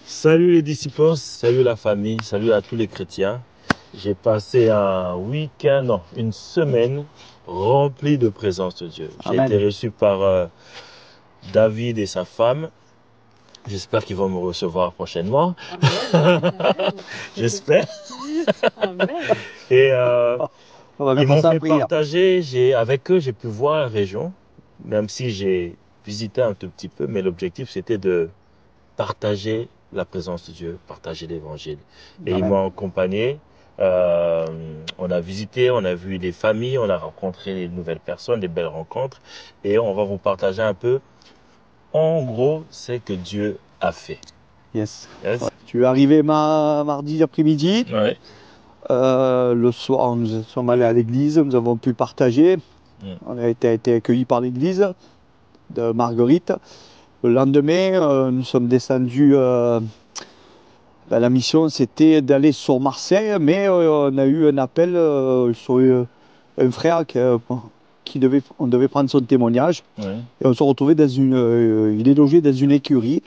Salut les disciples, salut la famille, salut à tous les chrétiens. J'ai passé un week-end, non, une semaine remplie de présence de Dieu. J'ai été reçu par David et sa femme. J'espère qu'ils vont me recevoir prochainement. J'espère. Et ils m'ont fait partager, avec eux, j'ai pu voir la région, même si j'ai visité un tout petit peu, mais l'objectif c'était de partager la présence de Dieu, partager l'évangile. Et ils m'ont accompagné. On a visité, on a vu des familles, on a rencontré des nouvelles personnes, des belles rencontres. Et on va vous partager un peu, en gros, ce que Dieu a fait. Yes. Ouais. Tu es arrivé mardi après-midi. Ouais. Le soir, nous sommes allés à l'église, nous avons pu partager. On a été accueillis par l'église de Marguerite. Le lendemain, nous sommes descendus. La mission, c'était d'aller sur Marseille, mais on a eu un appel sur un frère on devait prendre son témoignage. Ouais. Et on se retrouvait dans il est logé dans une écurie.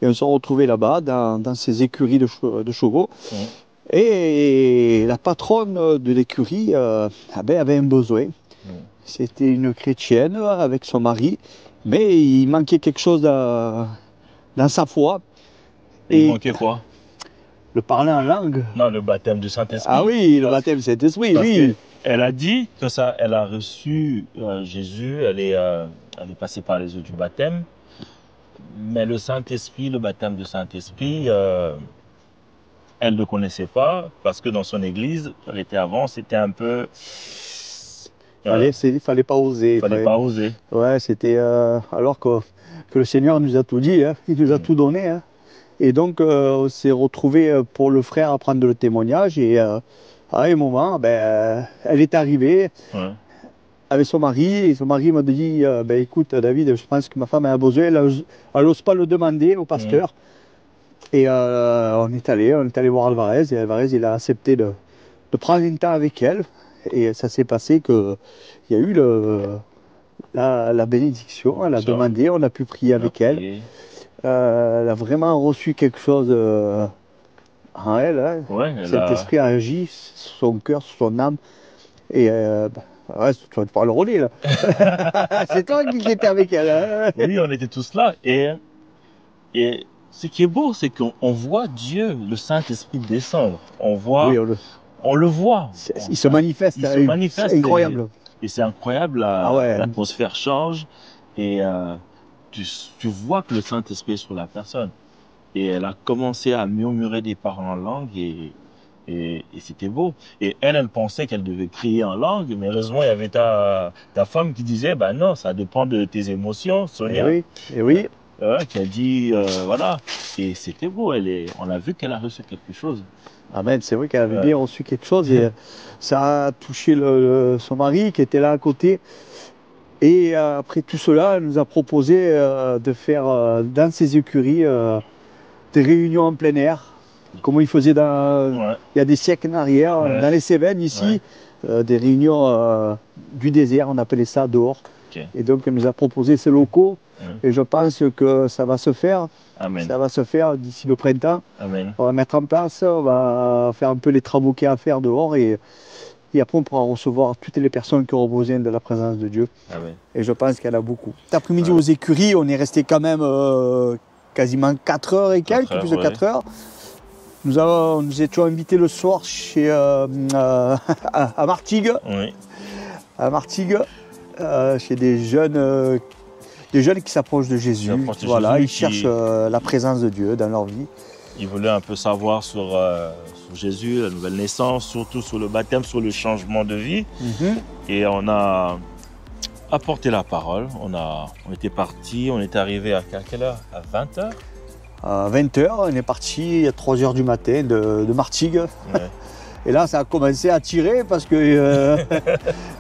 Et on se retrouvait là-bas, dans ces écuries de chevaux. Ouais. Et la patronne de l'écurie avait un besoin. Ouais. C'était une chrétienne avec son mari, mais il manquait quelque chose dans sa foi. Il manquait quoi? Le parler en langue. Non, le baptême du Saint-Esprit. Ah oui, le baptême du Saint-Esprit, oui. Elle a dit que ça, elle a reçu Jésus, elle est passée par les eaux du baptême. Mais le Saint-Esprit, le baptême du Saint-Esprit, elle ne connaissait pas parce que dans son église, elle était avant, c'était un peu... Il fallait pas oser. Fallait pas oser. Ouais, c'était... alors que le Seigneur nous a tout dit, hein, il nous a tout donné. Hein. Et donc, on s'est retrouvé pour le frère à prendre le témoignage. Et à un moment, elle est arrivée avec son mari. Et son mari m'a dit, écoute David, je pense que ma femme a un besoin. Elle n'ose pas le demander au pasteur. Et on est allé voir Alvarez. Et Alvarez, il a accepté de prendre un temps avec elle. Et ça s'est passé qu'il y a eu la bénédiction. Elle a demandé, on a pu prier avec elle. Elle a vraiment reçu quelque chose en elle. Hein. Ouais, Cet esprit a agi sur son cœur, sur son âme. Et tu vas te faire le relais là. C'est toi qui étais avec elle. Hein. Oui, on était tous là. Et ce qui est beau, c'est qu'on voit Dieu, le Saint-Esprit descendre. On voit, oui, on le voit. Il se manifeste. Il se manifeste. C'est incroyable. Et c'est incroyable, l'atmosphère change. Et tu vois que le Saint-Esprit est sur la personne. Et elle a commencé à murmurer des paroles en langue et c'était beau. Et elle pensait qu'elle devait crier en langue, mais heureusement, il y avait ta femme qui disait, non, ça dépend de tes émotions, Sonia. Et oui. Qui a dit, voilà. Et c'était beau, on a vu qu'elle a reçu quelque chose. Amen, c'est vrai qu'elle avait bien reçu quelque chose et ça a touché son mari qui était là à côté. Et après tout cela, elle nous a proposé de faire dans ces écuries des réunions en plein air, comme il faisait il y a des siècles en arrière, dans les Cévennes ici, des réunions du désert, on appelait ça dehors. Okay. Et donc elle nous a proposé ces locaux et je pense que ça va se faire. Amen. Ça va se faire d'ici le printemps. Amen. On va mettre en place, on va faire un peu les travaux qu'il y a à faire dehors et après on pourra recevoir toutes les personnes qui auront besoin de la présence de Dieu. Amen. Et je pense qu'il y en a beaucoup. Cet après-midi aux écuries, on est resté quand même quasiment 4 heures et quelques, plus de 4 heures. Nous étions invités le soir à Martigues. Oui. À Martigues, chez des jeunes qui s'approchent de Jésus. Ils cherchent la présence de Dieu dans leur vie. Ils voulaient un peu savoir sur Jésus, la nouvelle naissance, surtout sur le baptême, sur le changement de vie. Et on a apporté la parole. On était parti, on est arrivé à quelle heure? À 20h? À 20h, on est parti à 3h du matin de Martigues. Et là, ça a commencé à tirer parce que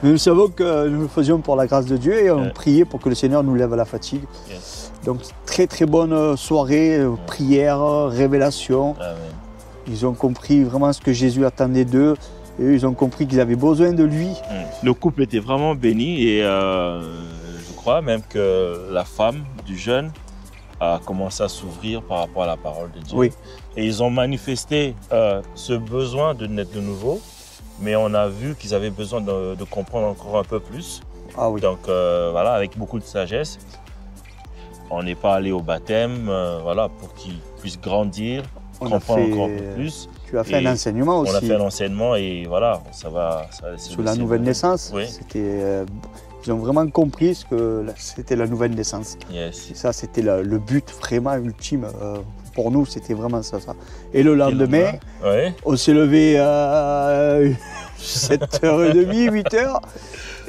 nous savons que nous le faisions pour la grâce de Dieu et on priait pour que le Seigneur nous lève la fatigue. Donc, très très bonne soirée, prière, révélation. Amen. Ils ont compris vraiment ce que Jésus attendait d'eux et ils ont compris qu'ils avaient besoin de lui. Le couple était vraiment béni et je crois même que la femme du jeune a commencé à s'ouvrir par rapport à la parole de Dieu. Oui. Et ils ont manifesté ce besoin de naître de nouveau, mais on a vu qu'ils avaient besoin de comprendre encore un peu plus. Ah oui. Donc voilà, avec beaucoup de sagesse. On n'est pas allé au baptême, voilà, pour qu'ils puissent grandir, comprendre encore un peu plus. Tu as fait un enseignement aussi. On a fait un enseignement et voilà, ça va. Sur la nouvelle naissance, oui. Ils ont vraiment compris ce que c'était la nouvelle naissance. Yes. Et ça, c'était le but vraiment ultime pour nous, c'était vraiment ça. Et le lendemain, on s'est levé à 7h30, 8h,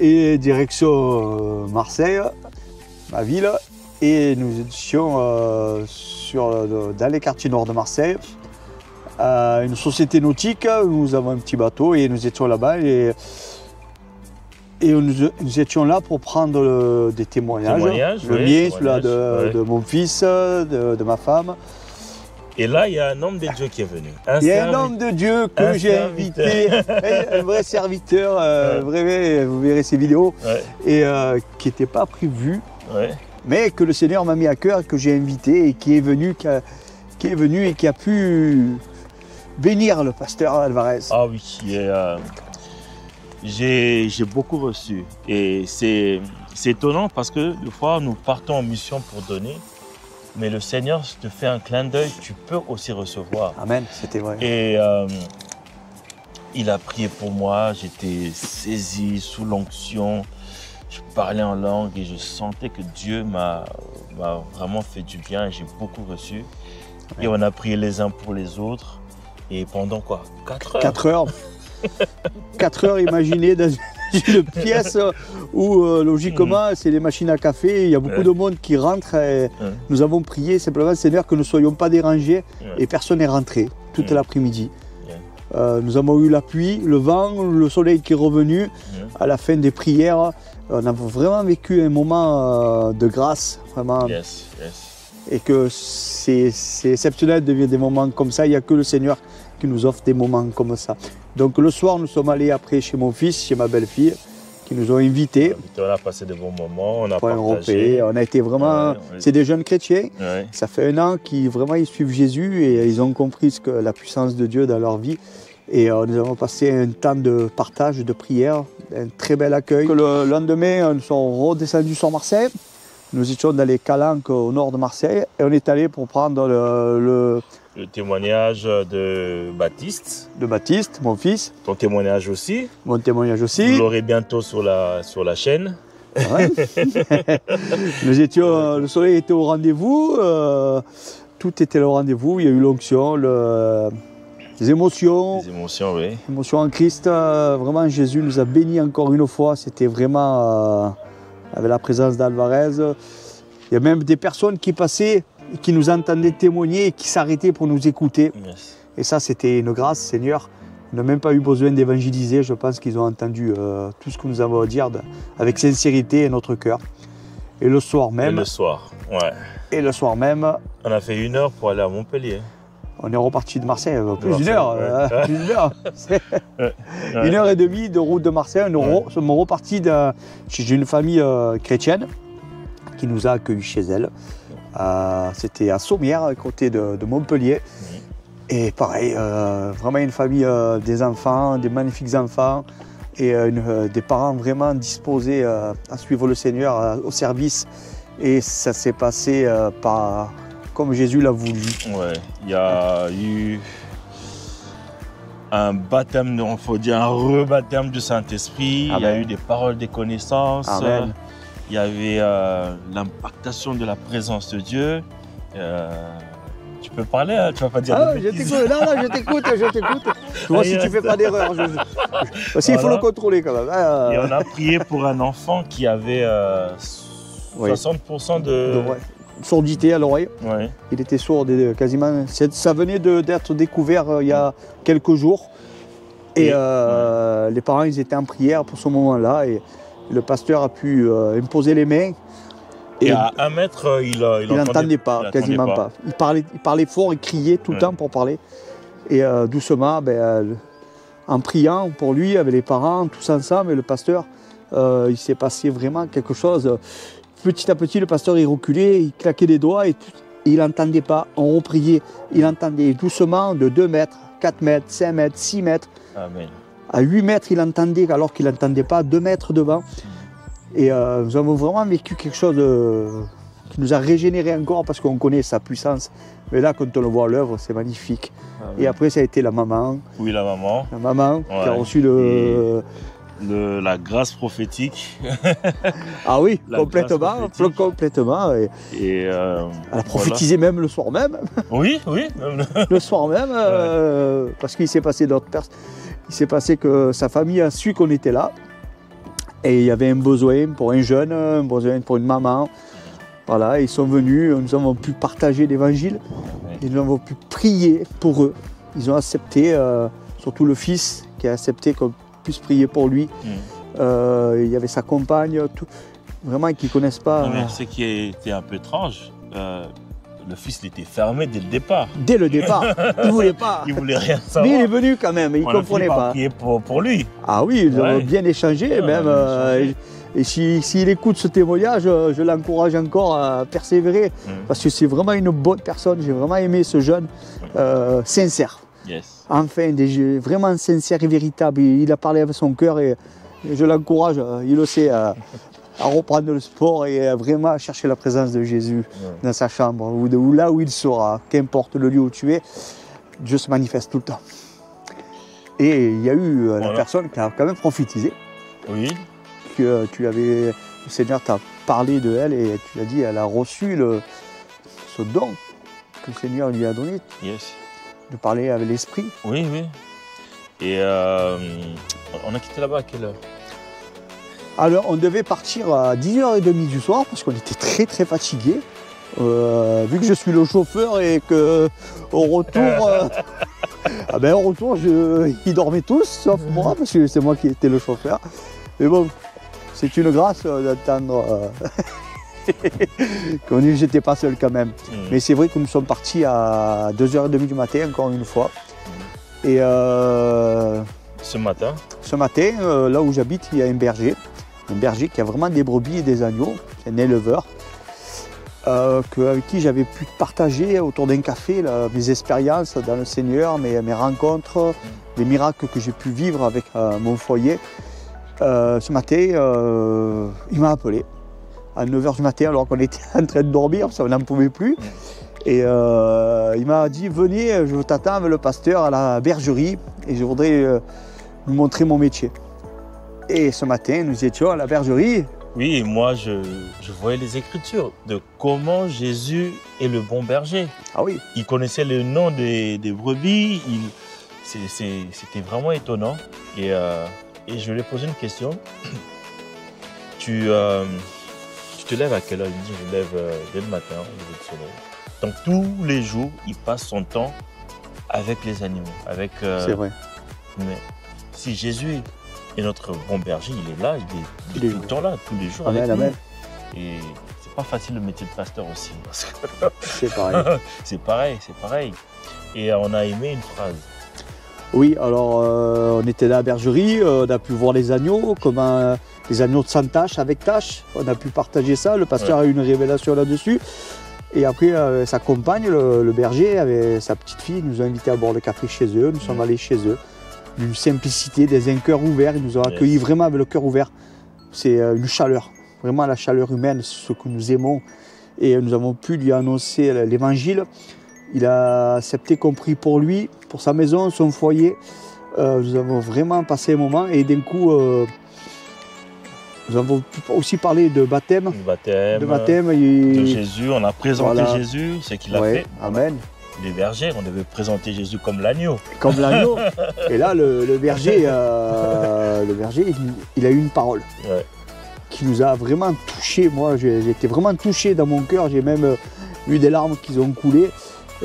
et direction Marseille, ma ville. Et nous étions dans les quartiers nord de Marseille, à une société nautique. Nous avons un petit bateau et nous étions là-bas. Et nous étions là pour prendre des témoignages. Le mien, celui-là de mon fils, de ma femme. Et là, il y a un homme de Dieu qui est venu. Il y a un homme de Dieu que j'ai invité, un vrai serviteur, vous verrez ses vidéos, et qui n'était pas prévu. Mais que le Seigneur m'a mis à cœur, que j'ai invité et qui est venu et qui a pu bénir le pasteur Alvarez. Ah oui, j'ai beaucoup reçu. Et c'est étonnant parce que des fois, nous partons en mission pour donner, mais le Seigneur te fait un clin d'œil, tu peux aussi recevoir. Amen, c'était vrai. Et il a prié pour moi, j'étais saisi sous l'onction. Je parlais en langue et je sentais que Dieu m'a vraiment fait du bien et j'ai beaucoup reçu. Et on a prié les uns pour les autres. Et pendant quoi? 4 heures 4 heures 4 heures, imaginez, dans une pièce où logiquement c'est les machines à café, il y a beaucoup de monde qui rentre. Et nous avons prié simplement, Seigneur, que nous ne soyons pas dérangés et personne n'est rentré toute l'après-midi. Nous avons eu la pluie, le vent, le soleil qui est revenu à la fin des prières. On a vraiment vécu un moment de grâce, vraiment. Et que c'est exceptionnel de vivre des moments comme ça. Il n'y a que le Seigneur qui nous offre des moments comme ça. Donc le soir, nous sommes allés après chez mon fils, chez ma belle-fille, qui nous ont invités. On a passé de bons moments, on a partagé. On a été vraiment... C'est des jeunes chrétiens. Ça fait 1 an qu'ils vraiment ils suivent Jésus et ils ont compris la puissance de Dieu dans leur vie. Et nous avons passé un temps de partage, de prière, un très bel accueil. Le lendemain, nous sommes redescendus sur Marseille. Nous étions dans les Calanques au nord de Marseille et on est allé pour prendre le témoignage de Baptiste. De Baptiste, mon fils. Ton témoignage aussi. Mon témoignage aussi. Vous l'aurez bientôt sur la chaîne. Ouais. Nous étions, le soleil était au rendez-vous, tout était au rendez-vous. Il y a eu l'onction, les émotions. Les émotions, oui. Émotions en Christ. Vraiment, Jésus nous a bénis encore une fois. C'était vraiment avec la présence d'Alvarez. Il y a même des personnes qui passaient, qui nous entendaient témoigner et qui s'arrêtaient pour nous écouter. Et ça, c'était une grâce, Seigneur. On n'a même pas eu besoin d'évangéliser. Je pense qu'ils ont entendu tout ce que nous avons à dire avec sincérité et notre cœur. Et le soir même. Et le soir, ouais. Et le soir même. On a fait 1 heure pour aller à Montpellier. On est reparti de Marseille, plus d'une heure. Plus d'une heure. 1h30 de route de Marseille. Nous sommes repartis chez une famille chrétienne qui nous a accueillis chez elle. C'était à Sommières, à côté de Montpellier. Et pareil, vraiment une famille, des enfants, des magnifiques enfants et des parents vraiment disposés à suivre le Seigneur au service. Et ça s'est passé comme Jésus l'a voulu. Ouais, il y a eu un baptême, il faut dire un rebaptême du Saint-Esprit. Il y a eu des paroles de connaissance. Il y avait l'impactation de la présence de Dieu. Tu peux parler, hein, tu vas pas dire. Ah, je t'écoute. Non, je t'écoute. Tu vois si tu fais pas d'erreur. Parce qu'il faut le contrôler quand même. Et on a prié pour un enfant qui avait 60% de surdité à l'oreille. Il était sourd quasiment. Ça venait d'être découvert il y a quelques jours. Et les parents ils étaient en prière pour ce moment-là. Et le pasteur a pu imposer les mains. Et à 1 mètre, il n'entendait pas, quasiment pas. Il parlait fort, il criait tout le temps pour parler. Et doucement, en priant pour lui, avec les parents, tous ensemble, et le pasteur, il s'est passé vraiment quelque chose. Petit à petit, le pasteur il reculait, il claquait des doigts et il n'entendait pas, on repriait, il entendait doucement de 2 mètres, 4 mètres, 5 mètres, 6 mètres. Amen. À 8 mètres, il entendait alors qu'il n'entendait pas 2 mètres devant. Et nous avons vraiment vécu quelque chose qui nous a régénéré encore parce qu'on connaît sa puissance. Mais là, quand on le voit à l'œuvre, c'est magnifique. Amen. Et après, ça a été la maman. Oui, la maman. La maman qui a reçu la grâce prophétique. Ah oui, complètement. Et elle a prophétisé même le soir même. Oui. Le soir même, parce qu'il s'est passé d'autres personnes. Il s'est passé que sa famille a su qu'on était là. Et il y avait un besoin pour un jeune, un besoin pour une maman. Voilà, ils sont venus, nous avons pu partager l'évangile. Et nous avons pu prier pour eux. Ils ont accepté, surtout le fils qui a accepté qu'on puisse prier pour lui. Il y avait sa compagne, vraiment qui ne connaissent pas. Mais ce qui était un peu étrange, le fils était fermé dès le départ. Dès le départ, il ne voulait pas. Il ne voulait rien savoir. Mais il est venu quand même, il ne comprenait pas. Prier pour lui. Ah oui, ils ont bien échangé, même. Et s'il écoute ce témoignage, je l'encourage encore à persévérer. Parce que c'est vraiment une bonne personne. J'ai vraiment aimé ce jeune sincère. Yes. Enfin, vraiment sincère et véritable. Il a parlé avec son cœur et je l'encourage, il le sait, à reprendre le sport et vraiment à chercher la présence de Jésus dans sa chambre ou là où il sera, qu'importe le lieu où tu es, Dieu se manifeste tout le temps. Et il y a eu la personne qui a quand même prophétisé. Oui. Que le Seigneur t'a parlé de elle et tu l'as dit, elle a reçu ce don que le Seigneur lui a donné. Yes. De parler avec l'esprit. Oui. Et on a quitté là-bas à quelle heure? Alors, on devait partir à 10h30 du soir parce qu'on était très très fatigués. Vu que je suis le chauffeur et qu'au retour, au retour, ils dormaient tous, sauf moi, parce que c'est moi qui étais le chauffeur. Mais bon, c'est une grâce d'attendre que j'étais pas seul quand même. Mais c'est vrai que nous sommes partis à 2h30 du matin, encore une fois. Et ce matin, là où j'habite, il y a un berger qui a vraiment des brebis et des agneaux, c'est un éleveur, avec qui j'avais pu partager autour d'un café mes expériences dans le Seigneur, mes rencontres, les miracles que j'ai pu vivre avec mon foyer. Ce matin, il m'a appelé à 9h du matin alors qu'on était en train de dormir, parce qu'on n'en pouvait plus. Et il m'a dit, venez, je t'attends avec le pasteur à la bergerie et je voudrais vous montrer mon métier. Et ce matin, nous étions à la bergerie. Oui, et moi je voyais les Écritures de comment Jésus est le bon berger. Ah oui. Il connaissait le nom des brebis, c'était vraiment étonnant. Et je lui ai posé une question. Tu te lèves à quelle heure? Il me dit, je me lève dès le matin, au lever du soleil. Donc tous les jours, il passe son temps avec les animaux. C'est vrai. Mais si Jésus est notre bon berger, il est là, il est tout le temps là, tous les jours avec nous. Et c'est pas facile le métier de pasteur aussi. C'est pareil. c'est pareil. Et on a aimé une phrase. Oui, alors on était à la bergerie, on a pu voir les agneaux, comment les agneaux sans tache, avec tache. On a pu partager ça, le pasteur a eu une révélation là-dessus. Et après, sa compagne, le berger, avec sa petite fille, nous a invités à boire le café chez eux. Nous sommes allés chez eux. D'une simplicité, un cœur ouvert. Ils nous ont accueillis vraiment avec le cœur ouvert. C'est une chaleur, vraiment la chaleur humaine, c'est ce que nous aimons. Et nous avons pu lui annoncer l'évangile. Il a accepté qu'on prie pour lui, pour sa maison, son foyer. Nous avons vraiment passé un moment et d'un coup, nous avons aussi parlé de baptême. De Jésus, on a présenté Jésus, ce qu'il a fait. Amen. Les bergers, on devait présenter Jésus comme l'agneau. Comme l'agneau. Et là, le berger, il a eu une parole qui nous a vraiment touchés. Moi, j'ai été vraiment touché dans mon cœur. J'ai même eu des larmes qui ont coulé.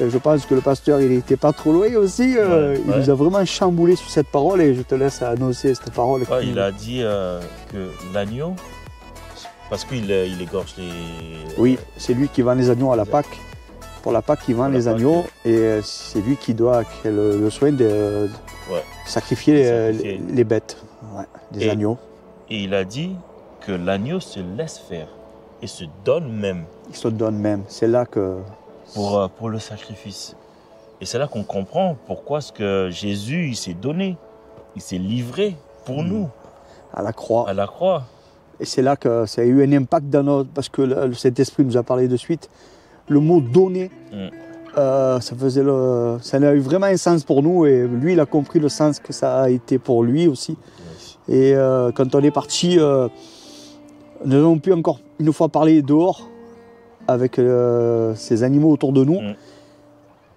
Je pense que le pasteur, il n'était pas trop loin aussi. Il nous a vraiment chamboulé sur cette parole et je te laisse annoncer cette parole. Il a dit que l'agneau, parce qu'il égorge les... Oui, c'est lui qui vend les agneaux à la Pâque. Pour la Pâque, il vend les agneaux et c'est lui qui doit le soin de sacrifier les bêtes, des agneaux. Et il a dit que l'agneau se laisse faire et se donne même. Il se donne même. C'est là que pour le sacrifice. Et c'est là qu'on comprend pourquoi ce que Jésus il s'est donné, il s'est livré pour nous. À la croix. À la croix. Et c'est là que ça a eu un impact dans notre... Parce que le Saint-Esprit nous a parlé de suite. Le mot donner, ça a eu vraiment un sens pour nous. Et lui, il a compris le sens que ça a été pour lui aussi. Yes. Et quand on est parti, nous avons pu encore une fois parler dehors avec ces animaux autour de nous.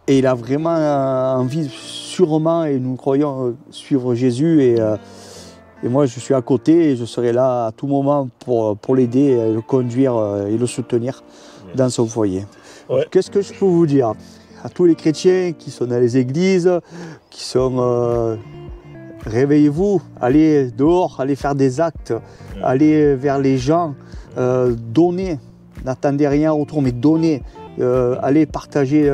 Et il a vraiment envie, sûrement, et nous croyons suivre Jésus. Et moi, je suis à côté et je serai là à tout moment pour l'aider, le conduire et le soutenir dans son foyer. Ouais. Qu'est-ce que je peux vous dire à tous les chrétiens qui sont dans les églises, qui sont... réveillez-vous, allez dehors, allez faire des actes, allez vers les gens, donnez. N'attendez rien autour, mais donnez. Allez partager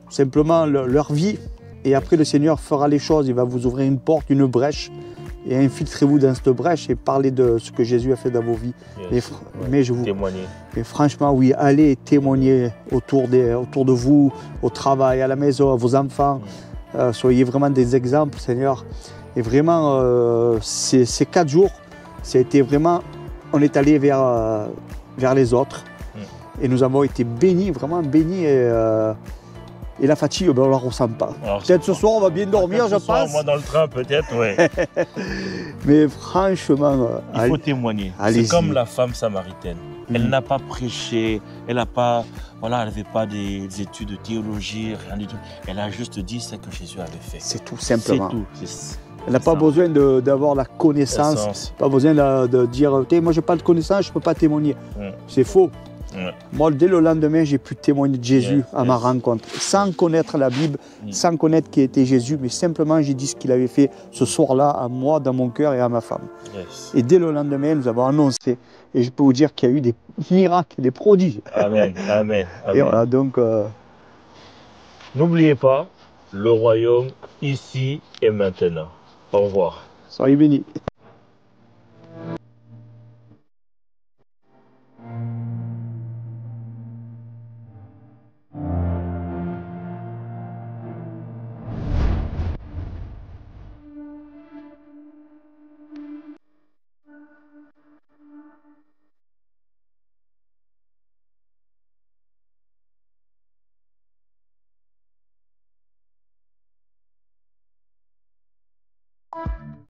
simplement leur vie. Et après, le Seigneur fera les choses. Il va vous ouvrir une porte, une brèche. Et infiltrez-vous dans cette brèche et parlez de ce que Jésus a fait dans vos vies. Yes. Mais je vous... Témoigner. Mais franchement, oui, allez témoigner autour de vous, au travail, à la maison, à vos enfants. Soyez vraiment des exemples, Seigneur. Et vraiment, ces 4 jours, ça a été vraiment... On est allé vers les autres. Et nous avons été bénis, vraiment bénis. Et la fatigue, ben, on ne la ressent pas. Peut-être ce soir, on va bien dormir, je pense. Moi, dans le train, peut-être, oui. Mais franchement... il faut témoigner. C'est comme la femme samaritaine. Elle n'a pas prêché, elle n'avait pas des études de théologie, rien du tout. Elle a juste dit ce que Jésus avait fait. C'est tout, simplement. C'est tout. Elle n'a pas besoin d'avoir la connaissance, pas besoin de dire « moi, je n'ai pas de connaissance, je ne peux pas témoigner ». C'est faux. Moi, dès le lendemain, j'ai pu témoigner de Jésus à ma rencontre, sans connaître la Bible, sans connaître qui était Jésus, mais simplement j'ai dit ce qu'il avait fait ce soir-là à moi, dans mon cœur et à ma femme. Et dès le lendemain, nous avons annoncé, et je peux vous dire qu'il y a eu des miracles, des prodiges. Amen, amen, amen. Et voilà, donc... N'oubliez pas, le royaume ici et maintenant. Au revoir. Soyez bénis.